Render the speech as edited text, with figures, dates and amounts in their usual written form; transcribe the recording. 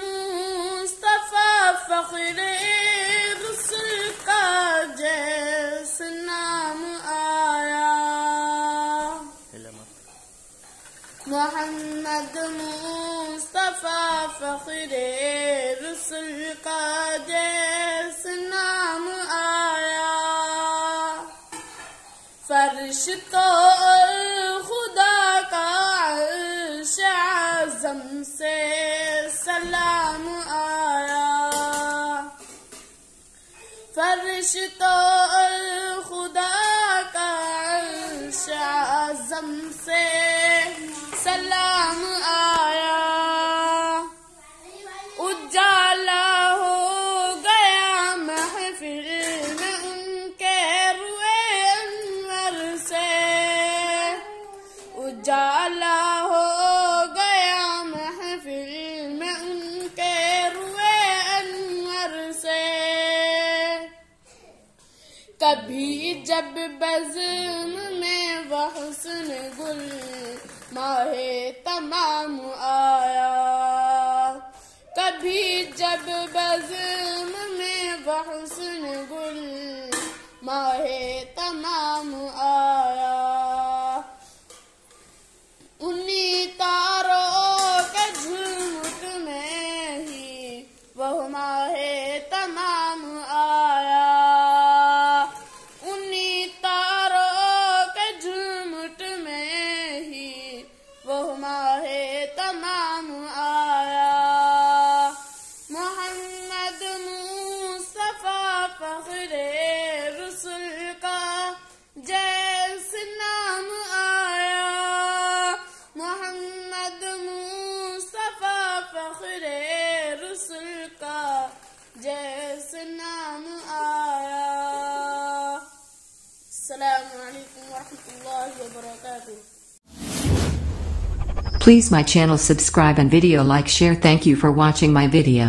मुस्तफा फ़ख्रे रुसूल का जैसे नाम आया। मोहम्मद मुस्तफा फ़ख्रे रुसूल का जैसे नाम आया। फरिश्तों और खुदा का अर्श आज़म से सलाम आया। फरिश्तों और खुदा का अर्श आज़म से सलाम आया। उजाला हो गया महफिल में उनके रुए अनवर से। उजाला हो गया महफिल में उनके रुए अनवर से। कभी जब बज़्म में वह हुस्न गुल माहे तमाम आया। कभी जब बज़्म में वह हुस्न गुल माहे तमाम आया। उन्हीं तारों के झुमट में ही वह माहे तमाम आया। उन्हीं तारों के झुमट में ही वह माहे तमाम आया। मोहम्मद मुस्तफा फ़ख्रे रुसूल का जैसे नाम आया। मोहम्मद मुस्तफा फ़ख्रे रुसूल का जैसे नाम आया। अस्सलामु अलैकुम वरहमतुल्लाहि वबरकातुह। Please my channel, subscribe and video like, share. Thank you for watching my video.